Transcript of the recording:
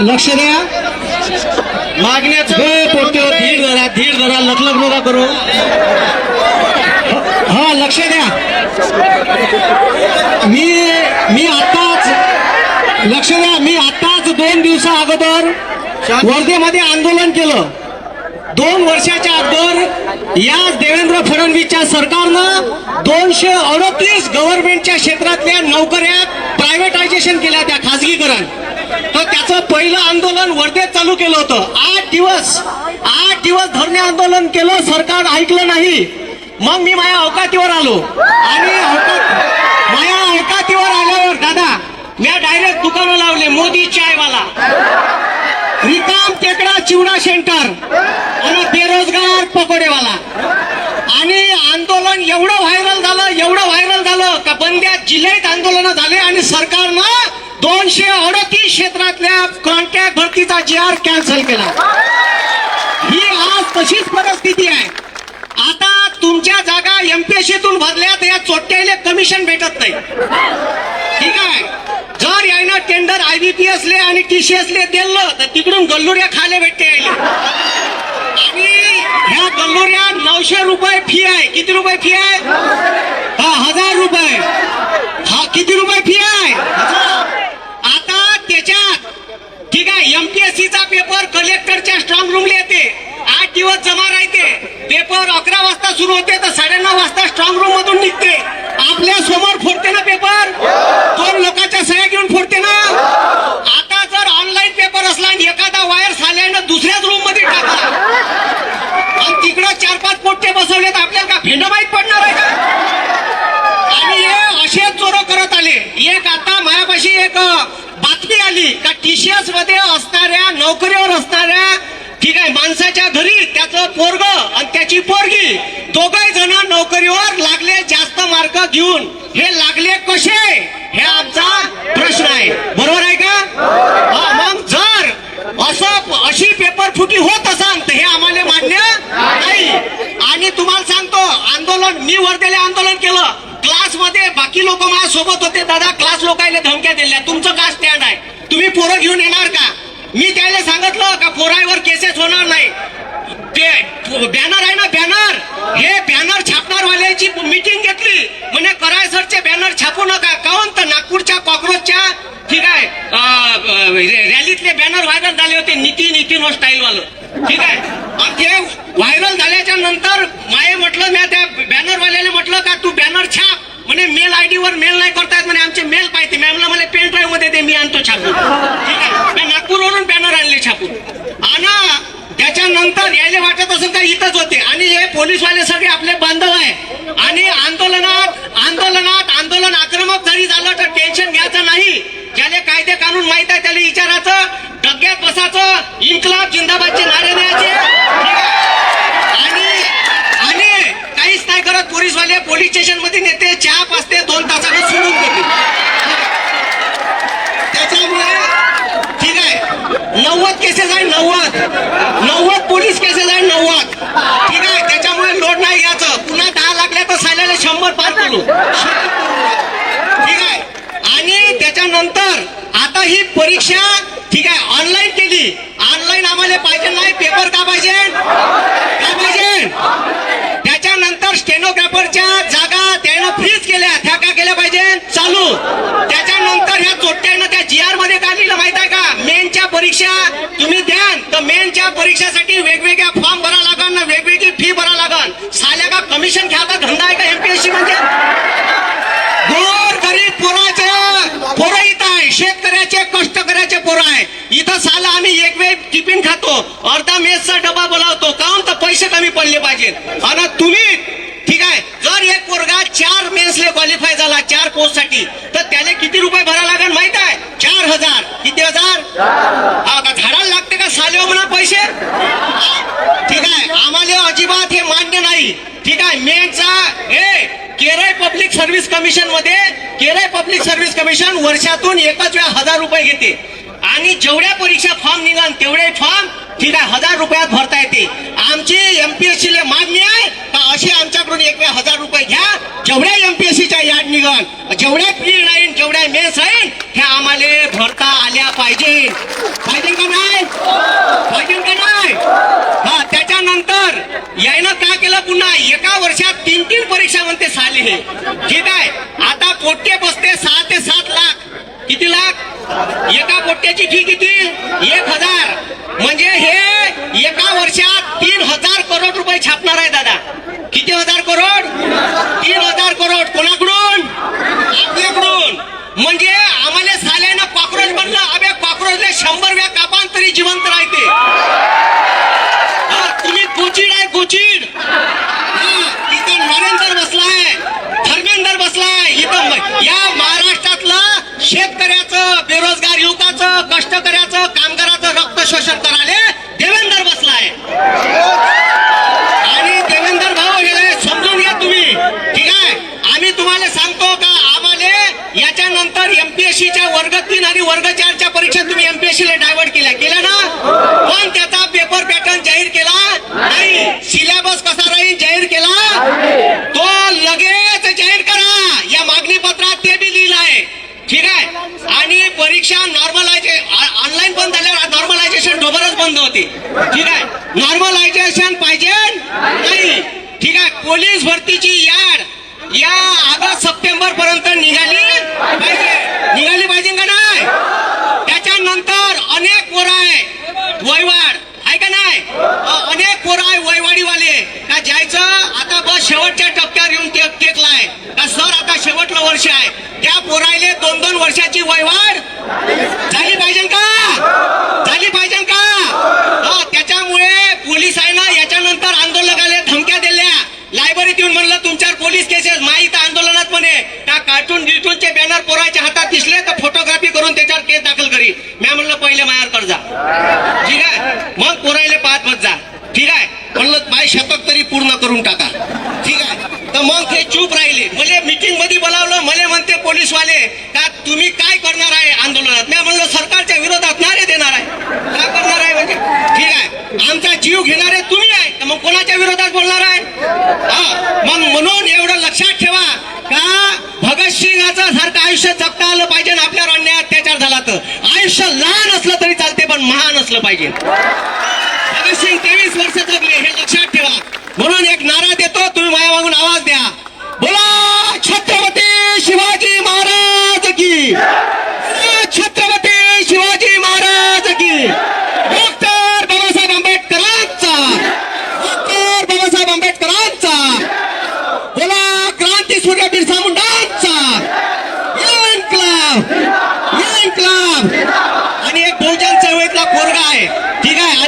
लक्ष द्या. मागण्याचं धीर धरा लखलख नका करू. हा लक्ष द्या. मी आताच लक्ष द्या. मी आताच 2 दिवसा अगोदर वर्धेमध्ये आंदोलन केलं. 2 वर्षाच्या अगोदर या देवेंद्र फडणवीसच्या सरकारनं 238 गव्हर्नमेंटच्या क्षेत्रातल्या नोकऱ्या प्रायव्हेटायझेशन केल्या, त्या खाजगीकरण. तर त्याचं पहिलं आंदोलन वर्धेत चालू केलं होतं. 8 दिवस धरणे आंदोलन केलं, सरकार ऐकलं नाही. मग मी माझ्या अवकातीवर आलो आणि माझ्या अवकातीवर आल्यावर दादा मी डायरेक्ट दुकानं लावले. मोदी चायवाला, रिकाम टेकडा चिवडा सेंटर आणि बेरोजगार पकोडेवाला. आणि आंदोलन एवढं व्हायरल झालं का बंद्यात जिल्ह्यात आंदोलन झाले आणि सरकारनं 238 क्षेत्रातल्या कॉन्ट्रॅक्ट भरतीचा GR कॅन्सल केला. ही आज तशीच परिस्थिती आहे. आता तुमच्या जागा MPSCतून भरल्या तर या चोट्याले कमिशन भेटत नाही. ठीक आहे. जर यायनं टेंडर IBPS ले आणि TCS ले दिलं तर तिकडून गल्लुऱ्या खाले भेटते यायला. आणि ह्या गल्लुऱ्या 900 रुपये फी आहे. किती रुपये फी आहे? 1000 रुपये. हा किती रुपये फी आहे? आता त्याच्यात ठीक आहे MPSCचा पेपर कलेक्टरच्या स्ट्रॉंग रूमला येते. 8 दिवस जमा राहते. पेपर 11 वाजता सुरू होते तर 9:30 वाजता स्ट्रॉंग रूम मधून निघते. आपल्या समोर फोडते ना पेपर. 2 लोकांच्या सह्या घेऊन फोडते ना. आता जर ऑनलाईन पेपर असला आणि एखादा वायर साल्यानं दुसऱ्याच रूम मध्ये टाकला आणि तिकडं 4-5 पोट्टे बसवले तर आपल्याला का भेंड माहीत पडणार आहे का? आणि हे असेच चोर करत आले. एक आता मायापाशी एक बातमी आली का TCS मध्ये असणाऱ्या नोकरीवर असणाऱ्या ठीक आहे माणसाच्या घरी त्याचं पोरग आणि त्याची पोरगी दोघही जण नोकरीवर लागले जास्त मार्क घेऊन. हे लागले कसे हे आमचा प्रश्न आहे. बरोबर आहे का? मग जर अशी पेपर फुटी होत असाल तर हे आम्हाला मान्य नाही. आणि तुम्हाला सांगतो आंदोलन मी वर्धेला आंदोलन केलं. क्लासमध्ये बाकी लोक माझ्या सोबत होते. दादा क्लास लोकांना धमक्या दिल्या तुमचं काय स्टँड आहे, तुम्ही पोरं घेऊन येणार का? मी त्याला सांगितलं का पोराईवर केसेस होणार नाही. ते बॅनर आहे ना बॅनर, हे बॅनर छापणारवाल्याची मीटिंग घेतली. म्हणे करायसरचे बॅनर छापू नका. काऊन तर नागपूरच्या कॉक्रोचच्या ठीक आहे रॅलीतले बॅनर व्हायरल झाले होते. नितीन स्टाईल वालं ठीक आहे. आणि ते व्हायरल झाल्याच्या नंतर माये म्हटलं मी त्या बॅनरवाल्याला म्हटलं का तू बॅनर छाप. म्हणे मेल ID वर मेल नाही करतायत म्हणे आमचे मेल पाहिजे. मॅमला मला पेन ड्राईव्ह मध्ये दे मी आणतो छापून. ठीक आहे. मी नागपूरवरून बॅनर आणले छापून. आणि त्याच्यानंतर यायला वाटत असेल का इथंच होते. आणि हे पोलीसवाले सगळे आपले बांधव आहे. आणि आंदोलन आक्रमक जरी झालं तर टेन्शन घ्यायचं नाही. ज्याला कायदे कानून माहित आहे त्याला विचारायचं, डग्यात बसायचं, इन्कलाब जिंदाबादचे नारे द्यायचे. आणि काहीच नाही करत. पोलीसवाले पोलीस स्टेशन मध्ये नेते, चहा पाजते, 2 तासानं सोडून देते. त्याच्यामुळे ठीक आहे 90 केसेस आहे. 90 पोलीस केसेस आहे. 90 ठीक आहे. त्याच्यामुळे लोड नाही घ्यायचं. पुन्हा 10 लागल्या तर साल्याला 100 पार करू. ठीक आहे. आणि त्याच्यानंतर आता ही परीक्षा ठीक आहे ऑनलाईन केली. ऑनलाईन आम्हाला पाहिजे नाही. पेपर का पाहिजे? त्याच्यानंतर स्टेनोग्राफरच्या जागा त्यानं फ्रीज केल्या. त्या का केल्या पाहिजे? चालू. त्याच्यानंतर ह्या चोट्यानं त्या GR मध्ये काढलेलं माहित आहे का? मेनच्या परीक्षा तुम्ही द्याल तर मेनच्या परीक्षेसाठी वेगवेगळ्या फॉर्म भरा लागल ना, वेगवेगळी फी भरा लागल. साल्या का कमिशन घ्यायचा धंदा आहे का MPSC म्हणजे? गोर गरीब पोरं इथं आहे. शेतकऱ्याचे कष्टकऱ्याचे पोरं आहे. इथं साला आम्ही एक वेळ टिफिन खातो, अर्धा मेसचा डबा बोलावतो. काऊन तर पैसे कमी पडले पाहिजेत. आणि तुम्ही ठीक आहे जर एक पोरगा 4 मेन्सले क्वालिफाय झाला 4 पोस्ट साठी तर त्याला किती रुपये भरायला लागेल माहित आहे? 4000. किती हजार? झाडाला लागते का सालेव म्हणा पैसे? ठीक आहे. आम्हाला अजिबात हे मान्य नाही. ठीक आहे. मेनचा केरळ पब्लिक सर्व्हिस कमिशन वर्षातून एकच वेळा 1000 रुपये घेते. आणि जेवढ्या परीक्षा फॉर्म निघाल तेवढे फॉर्म ठीक आहे 1000 रुपयात भरता येते. आमची MPSC ले मागणी आहे का असे आमच्याकडून एक वेळा 1000 रुपये घ्या. जेवढ्या MPSCच्या याड निघाल, जेवढ्या प्री राहील, जेवढ्या मेन्स राहील ह्या आम्हाला भरता आल्या पाहिजे. यायनं का केलं पुन्हा एका वर्षात 3 परीक्षा म्हणते साली हे ठीक आहे. आता पोट्टे बसते 6 ते 7 लाख. किती लाख? एका पोट्ट्याची फी किती? 1000. म्हणजे हे एका वर्षात 3000 करोड रुपये छापणार आहे दादा. किती हजार करोड? 3000 करोड. कोणाकडून? आपल्याकडून. म्हणजे आम्हाला साल्यानं कॉक्रोच बनलं. अबे कॉक्रोचला 100 वेळा कापान तरी जिवंत राहते. तुम्ही गोचिड आहे गोचिड. तिथं नरेंद्र बसलाय, धर्मेंद्र बसलाय. इथं या महाराष्ट्रातलं शेतकऱ्याचं, बेरोजगार युवकाचं, कष्टकऱ्याचं, कामगाराचं रक्त शोषण करायला देवेंद्र बसलाय. आणि देवेंद्र भाऊ हे समजून घ्या तुम्ही ठीक आहे. आम्ही तुम्हाला सांगतो का आम्हाला याच्यानंतर एमपीएससीच्या वर्ग 3 आणि वर्ग 4च्या परीक्षा तुम्ही एमपीएससी ला डायव्हर्ट केल्या ना. पण त्याचा पेपर पॅटर्न जाहीर केला नाही. सिलेबस कसा राहील जाहीर केला तो लगेच जाहीर करा. या मागणी पत्रात ते बी लिहिलं आहे ठीक आहे. आणि परीक्षा ऑनलाईन बंद झाल्यावर नॉर्मलायझेशन डोबरच बंद होती ठीक आहे. नॉर्मलायझेशन पाहिजे नाही ठीक आहे. पोलीस भरतीची याड या ऑगस्ट सप्टेंबर पर्यंत निघाली पाहिजे का नाही. त्याच्यानंतर अनेक पोरं आहे वयवाड आहे का नाही. अनेक पोरं आहे वयवाडीवाले का जायचं आता बस शेवटच्या टप्प्यावर येऊन टेकलाय का सर आता शेवटलं वर्ष आहे. त्या पोरायले 2-2 वर्षाची वयवाड झाली पाहिजे का. त्याच्यामुळे पोलिसांना याच्यानंतर आंदोलकाला धमक्या दिल्या. लायब्ररीत येऊन म्हणलं तुमच्यावर पोलीस केसेस माहीत आंदोलनात म्हणे का कार्टून गिटूनचे बॅनर पोराच्या हातात दिसले तर फोटोग्राफी करून त्याच्यावर केस दाखल करी. मी म्हणलं पहिले मायावर कर जा ठीक आहे. मग पोरायले पाहत बस जा ठीक आहे. म्हणलं माझे शतक तरी पूर्ण करून टाका ठीक आहे. तर मग ते चूप राहिले. मला मीटिंग मध्ये बोलावलं. मला म्हणते पोलीसवाले का तुम्ही काय करणार आहे आंदोलनात. मी म्हणलं सरकारच्या विरोधात नारे देणार आहे. काय करणार आहे म्हणजे ठीक आहे. आमचा जीव घेणारे तुम्ही आहे तर मग कोणाच्या विरोधात बोलणार आहे. मग म्हणून एवढं लक्षात ठेवा का भगतसिंगाचं सारखं आयुष्य जगता आलं पाहिजे. आपल्यावर अन्याय अत्याचार झाला तर आयुष्य लहान असलं तरी चालते पण महान असलं पाहिजे. भगतसिंग 23 वर्ष जगले हे लक्षात ठेवा. म्हणून एक नारा देतो तुम्ही माझ्या मागून आवाज द्या. बोला छत्रपती शिवाजी महाराज की. छत्रपती शिवाजी महाराज की. डॉक्टर बाबासाहेब आंबेडकरांचा. डॉक्टर बाबासाहेब आंबेडकरांचा. बोला क्रांती सूर्य बिरसा मुंडांचा. इन्क्लाब. आणि एक बहुजन चळवळीतला पोरगा आहे ठीक आहे.